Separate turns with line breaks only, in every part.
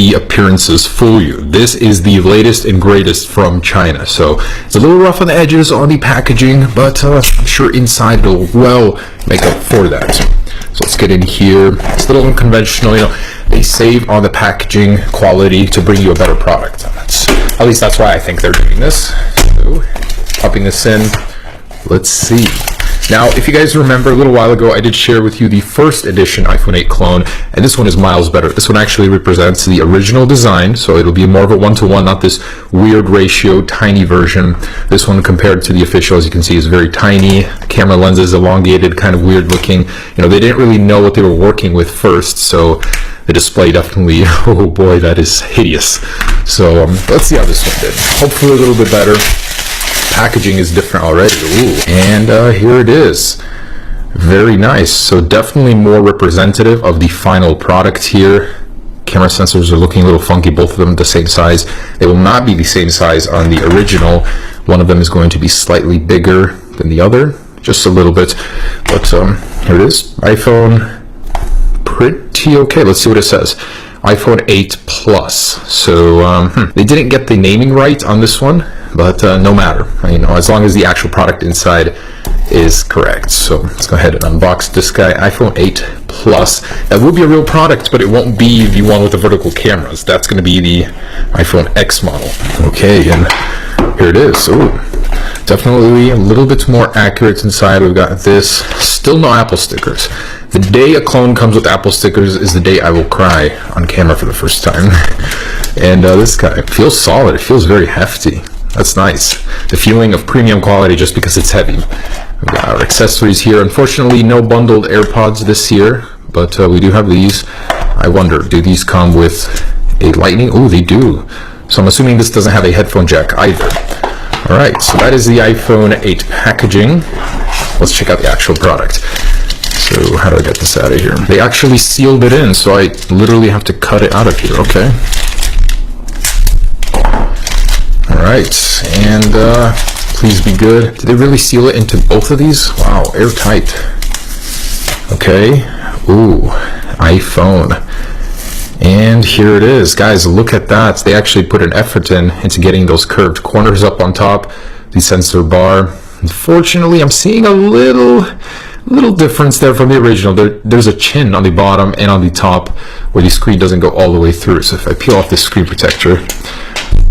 the appearances fool you. This is the latest and greatest from China. So it's a little rough on the edges on the packaging, but I'm sure inside it'll well make up for that. So let's get in here. It's a little unconventional, you know. They save on the packaging quality to bring you a better product. At least that's why I think they're doing this. So, popping this in, let's see. Now, if you guys remember, a little while ago, I did share with you the first edition iPhone 8 clone, and this one is miles better. This one actually represents the original design, so it'll be more of a one-to-one, not this weird ratio, tiny version. This one, compared to the official, as you can see, is very tiny. Camera lens is elongated, kind of weird looking. You know, they didn't really know what they were working with first, so the display definitely, oh boy, that is hideous. So let's see how this one did. Hopefully a little bit better. Packaging is different already. Ooh. And here it is. Very nice. So definitely more representative of the final product here. Camera sensors are looking a little funky, both of them the same size. They will not be the same size on the original. One of them is going to be slightly bigger than the other, just a little bit. But here it is. iPhone, pretty okay. Let's see what it says. iPhone 8 Plus. So they didn't get the naming right on this one, but no matter, you know, as long as the actual product inside is correct. So let's go ahead and unbox this guy. iPhone 8 Plus. That will be a real product, but it won't be the one with the vertical cameras. That's going to be the iPhone X model. Okay, and here it is. Ooh, definitely a little bit more accurate inside. We've got this. Still no Apple stickers. The day a clone comes with Apple stickers is the day I will cry on camera for the first time. And this guy feels solid. It feels very hefty. That's nice. The feeling of premium quality just because it's heavy. We've got our accessories here. Unfortunately, no bundled AirPods this year, but we do have these. I wonder, do these come with a lightning? Oh, they do. So I'm assuming this doesn't have a headphone jack either. All right, so that is the iPhone 8 packaging. Let's check out the actual product. So how do I get this out of here? They actually sealed it in, so I literally have to cut it out of here. Okay. All right, and please be good. Did they really seal it into both of these? Wow, airtight. Okay. Ooh, iPhone. And here it is. Guys, look at that. They actually put an effort into getting those curved corners up on top, the sensor bar. Unfortunately, I'm seeing a little difference there from the original. There's a chin on the bottom and on the top where the screen doesn't go all the way through. So if I peel off the screen protector,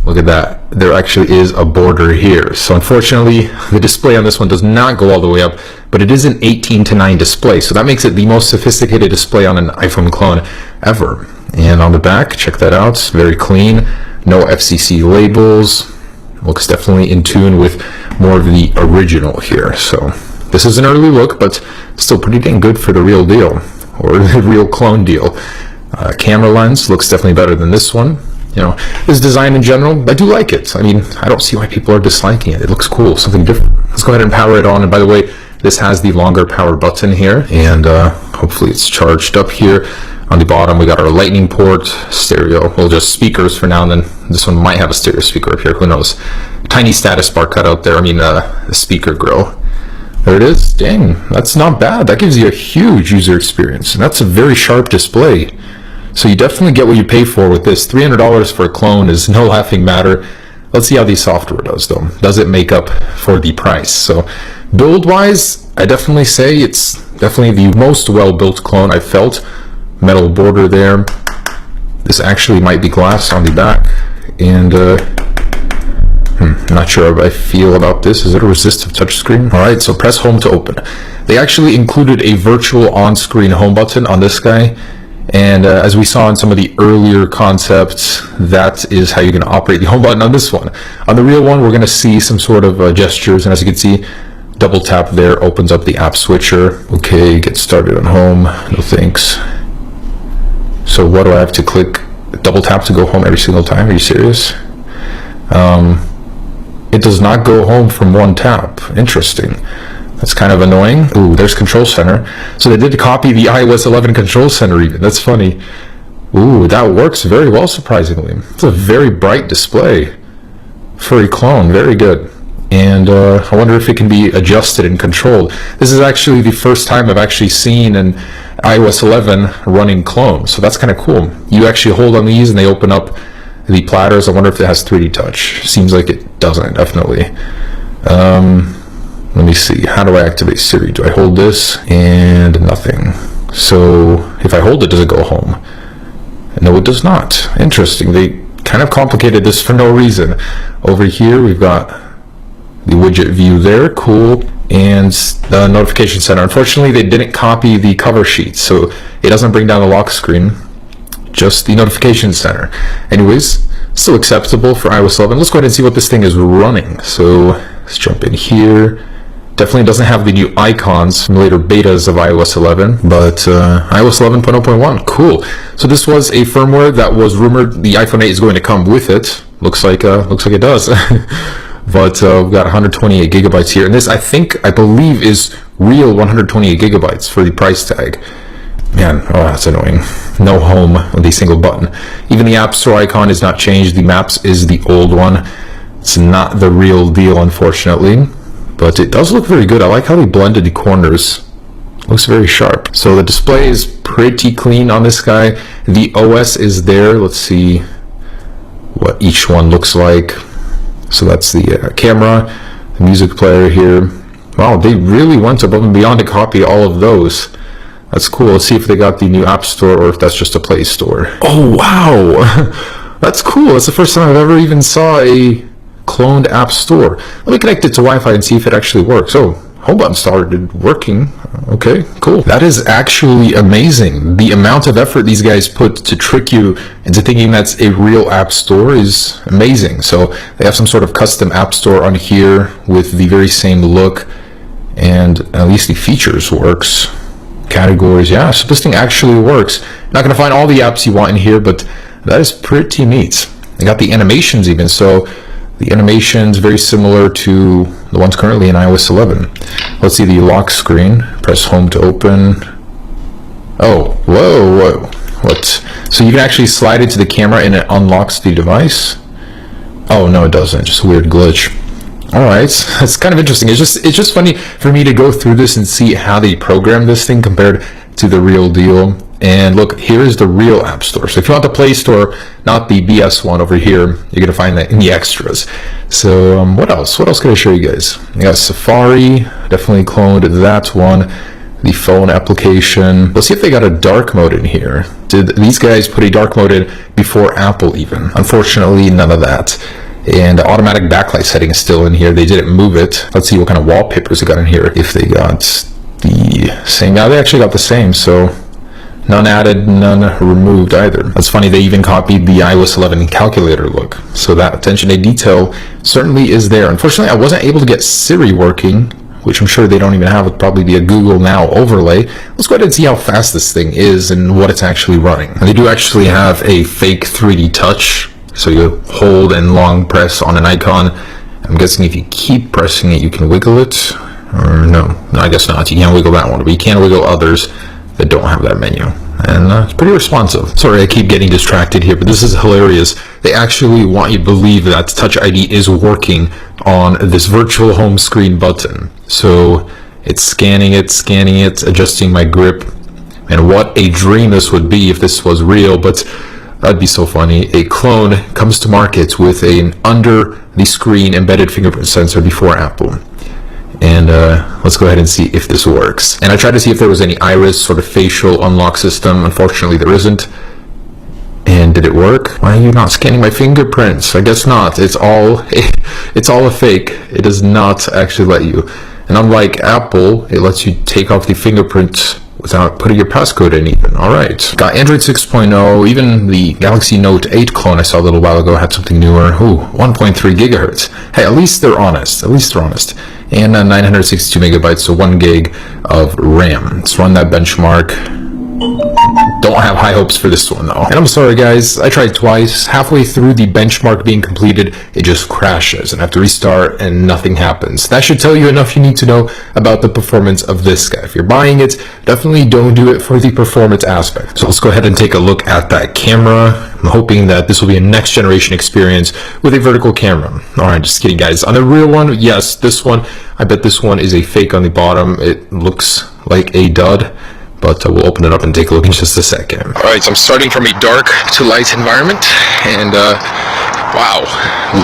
look at that. There actually is a border here. So unfortunately, the display on this one does not go all the way up, but it is an 18:9 display. So that makes it the most sophisticated display on an iPhone clone ever. And on the back, check that out. Very clean. No FCC labels. Looks definitely in tune with more of the original here. So this is an early look, but still pretty dang good for the real deal, or the real clone deal. Camera lens looks definitely better than this one. You know, this design in general, I do like it. I mean, I don't see why people are disliking it. It looks cool, something different. Let's go ahead and power it on. And by the way, this has the longer power button here, and hopefully it's charged up here. On the bottom, we got our lightning port, stereo, well, just speakers for now, and then this one might have a stereo speaker up here, who knows. Tiny status bar cut out there, the speaker grill. There it is. Dang, that's not bad. That gives you a huge user experience, and that's a very sharp display. So you definitely get what you pay for with this. $300 for a clone is no laughing matter. Let's see how the software does, though. Does it make up for the price? So build-wise, I definitely say it's definitely the most well-built clone I've felt. Metal border there. This actually might be glass on the back, and I'm not sure how I feel about this. Is it a resistive touchscreen? All right, so press home to open. They actually included a virtual on-screen home button on this guy, and as we saw in some of the earlier concepts, that is how you're going to operate the home button on this one. On the real one, we're going to see some sort of gestures, and as you can see, double tap there opens up the app switcher. Okay, get started on home. No thanks. So what do I have to click? Double tap to go home every single time? Are you serious? It does not go home from one tap. Interesting. That's kind of annoying. Ooh, there's Control Center. So they did copy the iOS 11 Control Center even. That's funny. Ooh, that works very well, surprisingly. It's a very bright display for a clone. Very good. And I wonder if it can be adjusted and controlled. This is actually the first time I've actually seen an iOS 11 running clone, so that's kind of cool. You actually hold on these and they open up the platters. I wonder if it has 3D touch. Seems like it doesn't, definitely. Let me see, how do I activate Siri? Do I hold this? And nothing. So if I hold it, does it go home? No, it does not. Interesting. They kind of complicated this for no reason. Over here we've got the widget view there, cool, and the notification center. Unfortunately, they didn't copy the cover sheet, so it doesn't bring down the lock screen, just the notification center. Anyways, still acceptable for iOS 11. Let's go ahead and see what this thing is running. So let's jump in here. Definitely doesn't have the new icons from later betas of iOS 11, but iOS 11.0.1, cool. So this was a firmware that was rumored the iPhone 8 is going to come with it. Looks like it does. But we've got 128 gigabytes here, and this I believe is real 128 gigabytes for the price tag. Man, oh, that's annoying. No home with a single button. Even the App Store icon is not changed. The Maps is the old one. It's not the real deal, unfortunately. But it does look very good. I like how they blended the corners. Looks very sharp. So the display is pretty clean on this guy. The OS is there. Let's see what each one looks like. So that's the camera, the music player here. Wow, they really went above and beyond to copy all of those. That's cool. Let's see if they got the new App Store or if that's just a Play Store. Oh, wow. That's cool. That's the first time I've ever even saw a cloned App Store. Let me connect it to Wi-Fi and see if it actually works. Oh, home button started working. Okay, cool. That is actually amazing. The amount of effort these guys put to trick you into thinking that's a real App Store is amazing. So they have some sort of custom App Store on here with the very same look, and at least the features works. Categories, yeah, so this thing actually works. You're not going to find all the apps you want in here, but that is pretty neat. They got the animations even, so the animations very similar to the ones currently in iOS 11. Let's see the lock screen. Press home to open. Oh, whoa. What? So you can actually slide into the camera and it unlocks the device? Oh, no, it doesn't. Just a weird glitch. Alright, that's kind of interesting. It's just funny for me to go through this and see how they programmed this thing compared to the real deal. And look, here is the real App Store. So if you want the Play Store, not the BS one over here, you're going to find that in the extras. So what else? What else can I show you guys? I got Safari, definitely cloned that one. The phone application. Let's see if they got a dark mode in here. Did these guys put a dark mode in before Apple even? Unfortunately, none of that. And the automatic backlight setting is still in here. They didn't move it. Let's see what kind of wallpapers they got in here. If they got the same. Yeah, they actually got the same. So none added, none removed either. That's funny, they even copied the iOS 11 calculator look. So that attention to detail certainly is there. Unfortunately, I wasn't able to get Siri working, which I'm sure they don't even have. It'd probably be a Google Now overlay. Let's go ahead and see how fast this thing is and what it's actually running. And they do actually have a fake 3D touch. So you hold and long press on an icon. I'm guessing if you keep pressing it, you can wiggle it. Or no, I guess not. You can't wiggle that one, but you can wiggle others that don't have that menu. And it's pretty responsive. Sorry, I keep getting distracted here, but this is hilarious. They actually want you to believe that Touch ID is working on this virtual home screen button. So it's scanning it, adjusting my grip. And what a dream this would be if this was real, but that'd be so funny. A clone comes to market with an under the screen embedded fingerprint sensor before Apple. And let's go ahead and see if this works. And I tried to see if there was any iris sort of facial unlock system. Unfortunately, there isn't. And did it work? Why are you not scanning my fingerprints? I guess not. It's all a fake. It does not actually let you. And unlike Apple, it lets you take off the fingerprint without putting your passcode in even. Alright. Got Android 6.0, even the Galaxy Note 8 clone I saw a little while ago had something newer. Ooh, 1.3 gigahertz. Hey, at least they're honest. And 962 megabytes, so 1 gig of RAM. Let's run that benchmark. don't have high hopes for this one though. And I'm sorry guys, I tried twice. Halfway through the benchmark being completed, it just crashes and I have to restart and nothing happens. That should tell you enough you need to know about the performance of this guy. If you're buying it, definitely don't do it for the performance aspect. So let's go ahead and take a look at that camera. I'm hoping that this will be a next generation experience with a vertical camera. Alright, just kidding guys. On the real one, yes, this one, I bet this one is a fake on the bottom. It looks like a dud, but we'll open it up and take a look in just a second. Alright, so I'm starting from a dark to light environment, and wow,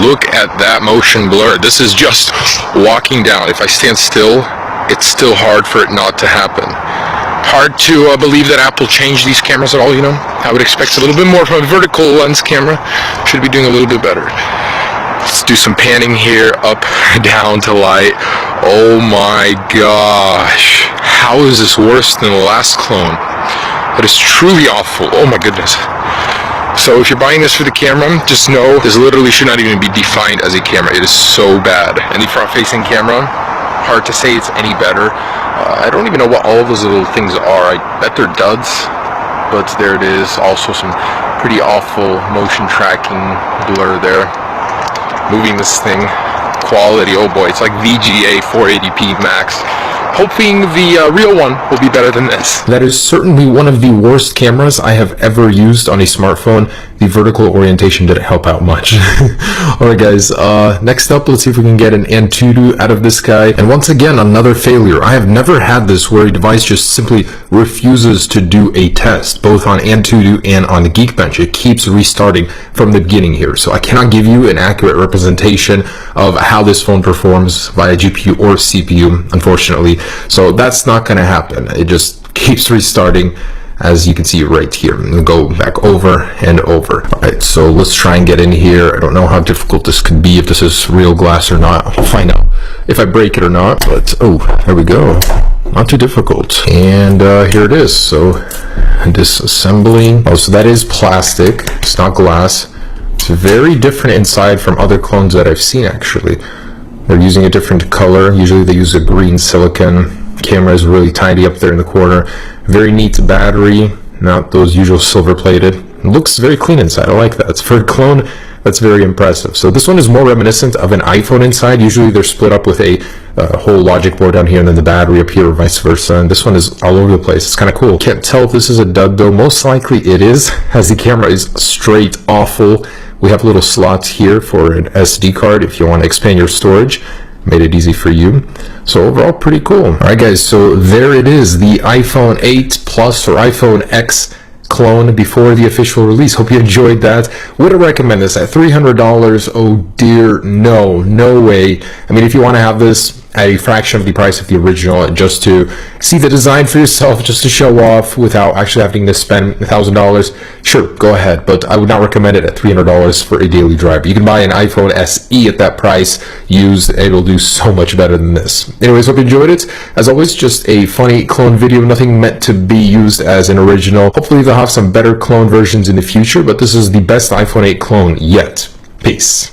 look at that motion blur. This is just walking down. If I stand still, it's still hard for it not to happen. Hard to believe that Apple changed these cameras at all, you know. I would expect a little bit more from a vertical lens camera. Should be doing a little bit better. Let's do some panning here, up, down to light. Oh my gosh. How is this worse than the last clone? That is truly awful. Oh my goodness. So if you're buying this for the camera, just know this literally should not even be defined as a camera. It is so bad. And the front-facing camera, hard to say it's any better. I don't even know what all of those little things are. I bet they're duds, but there it is. Also some pretty awful motion tracking blur there. Moving this thing, quality, oh boy, it's like VGA 480p max. Hoping the real one will be better than this. That is certainly one of the worst cameras I have ever used on a smartphone. The vertical orientation didn't help out much. Alright guys, next up, let's see if we can get an Antutu out of this guy. And once again, another failure. I have never had this where a device just simply refuses to do a test, both on Antutu and on the Geekbench. It keeps restarting from the beginning here. So I cannot give you an accurate representation of how this phone performs via GPU or CPU, unfortunately. So that's not going to happen. It just keeps restarting, as you can see right here. And go back over and over. Alright, so let's try and get in here. I don't know how difficult this could be, if this is real glass or not. I'll find out if I break it or not. But oh, there we go. Not too difficult. And here it is. So disassembling. Oh, so that is plastic. It's not glass. It's very different inside from other clones that I've seen actually. They're using a different color. Usually they use a green silicon. Camera is really tiny up there in the corner. Very neat battery, not those usual silver plated. It looks very clean inside. I like that. It's for a clone, that's very impressive. So this one is more reminiscent of an iPhone inside. Usually they're split up with a whole logic board down here and then the battery up here or vice versa. And this one is all over the place. It's kind of cool. Can't tell if this is a dud though. Most likely it is, as the camera is straight awful. We have little slots here for an SD card if you want to expand your storage. Made it easy for you. So overall, pretty cool. Alright guys, so there it is, the iPhone 8 Plus or iPhone X clone before the official release. Hope you enjoyed that. Would I recommend this at $300? Oh dear, no way. I mean, if you want to have this at a fraction of the price of the original, just to see the design for yourself, just to show off without actually having to spend $1,000, sure, go ahead, but I would not recommend it at $300 for a daily driver. You can buy an iPhone SE at that price used. It'll do so much better than this. Anyways, hope you enjoyed it. As always, just a funny clone video, nothing meant to be used as an original. Hopefully they'll have some better clone versions in the future, but this is the best iPhone 8 clone yet. Peace.